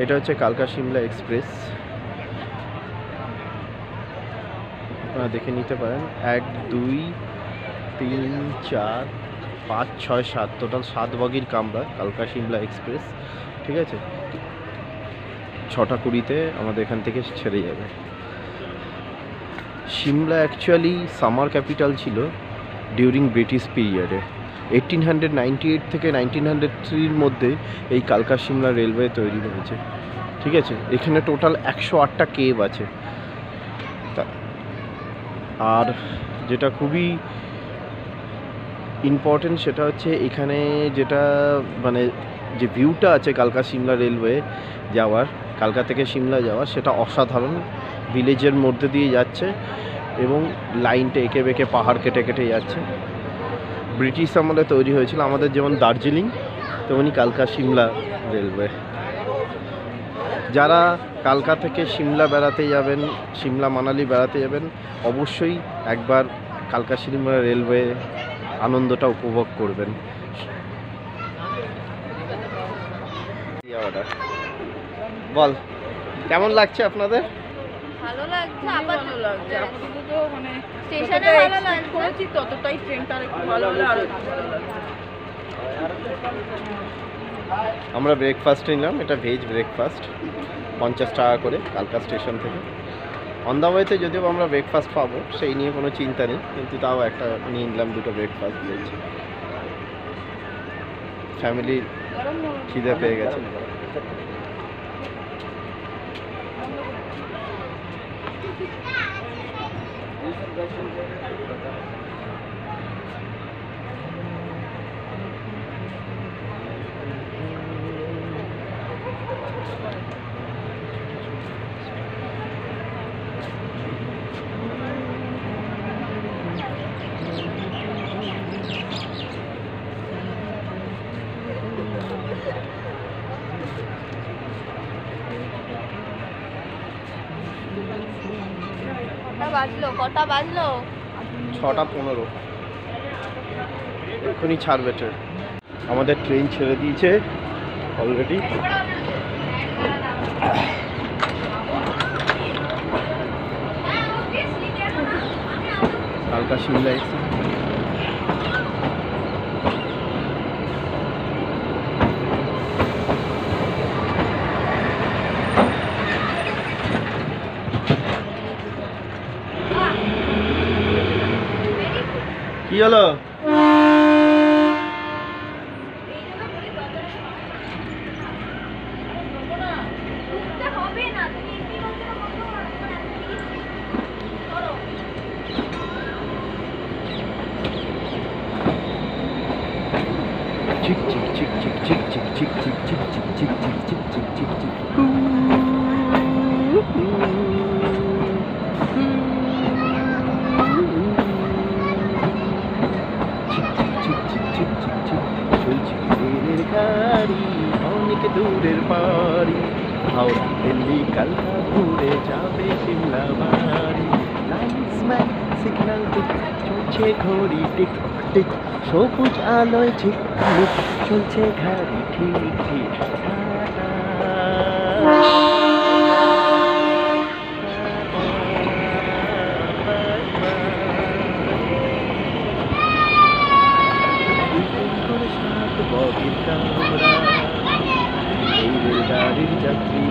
এটা হচ্ছে কালকা সিমলা এক্সপ্রেস, আপনারা দেখে নিতে পারেন। 1 2 3 4 5 6 7 টোটাল 7 বগির কামরা কালকা সিমলা এক্সপ্রেস। ঠিক আছে, 6টা 20-তে আমাদের এখান থেকে ছেড়ে যাবে। সিমলা অ্যাকচুয়ালি সামার ক্যাপিটাল ছিল ডিউরিং ব্রিটিশ পিরিয়ডে। 1898 থেকে 1903-র মধ্যে এই কালকা সিমলা রেলওয়ে তৈরি হয়েছে। ঠিক আছে, এখানে টোটাল 108টা কেভ আছে। আর যেটা খুবই ইম্পর্টেন্ট সেটা হচ্ছে এখানে যেটা মানে যে ভিউটা আছে কালকা সিমলা রেলওয়ে যাওয়ার, কালকা থেকে সিমলা যাওয়ার, সেটা অসাধারণ। ভিলেজের মধ্যে দিয়ে যাচ্ছে এবং লাইনটা এঁকে বেঁকে পাহাড় কেটে কেটে যাচ্ছে। ব্রিটিশ আমলে তৈরি হয়েছিল, আমাদের যেমন দার্জিলিং তেমনি কালকা সিমলা রেলওয়ে। যারা কালকা থেকে সিমলা বেড়াতে যাবেন, সিমলা মানালি বেড়াতে যাবেন, অবশ্যই একবার কালকা সিমলা রেলওয়ে আনন্দটা উপভোগ করবেন। বল, কেমন লাগছে আপনাদের? ভালো লাগছে, ভালো লাগছে। আপাতত তো মানে স্টেশনে ভালো লাগছে করেছি, ততটাই ট্রেনটা একটু ভালো হলে আরো ভালো লাগছে। আমরা ব্রেকফাস্ট নিলাম, এটা ভেজ ব্রেকফাস্ট, 50 টাকা করে কালকা স্টেশন থেকে। অন দ্য ওয়েতে যদিও আমরা ব্রেকফাস্ট পাবো সেই নিয়ে কোনো চিন্তা নেই, কিন্তু তাও একটা নিয়ে নিলাম, দুটো ব্রেকফাস্ট ভেজ। ফ্যামিলির খিদে পেয়ে গেছে। কটা বাজলো? 6টা 15। এখনই ছাড়বে ট্রেন। আমাদের ট্রেন ছেড়ে দিয়েছে অলরেডি। কালকা সিমলা এক্সপ্রেস। কি হলো? চিক চিক চিক চিক চিক চিক চিক চিক চিক চিক চিক চিক চিক চিক চিক চিক। চলছে রেলের গাড়ি অনেক দূরের পাড়ি, হাওড়া দিল্লি কালকা ঘুরে যাবে সিমলা বাড়ি। লাইন্সম্যান সিগন্যাল দিক, চলছে ঘড়ি টিক টিক, সবুজ আলোয় ঝিকমিক, চলছে গাড়ি ঠিক ঠিক। বগির কামরা, এই রেলগাড়ির যাত্রী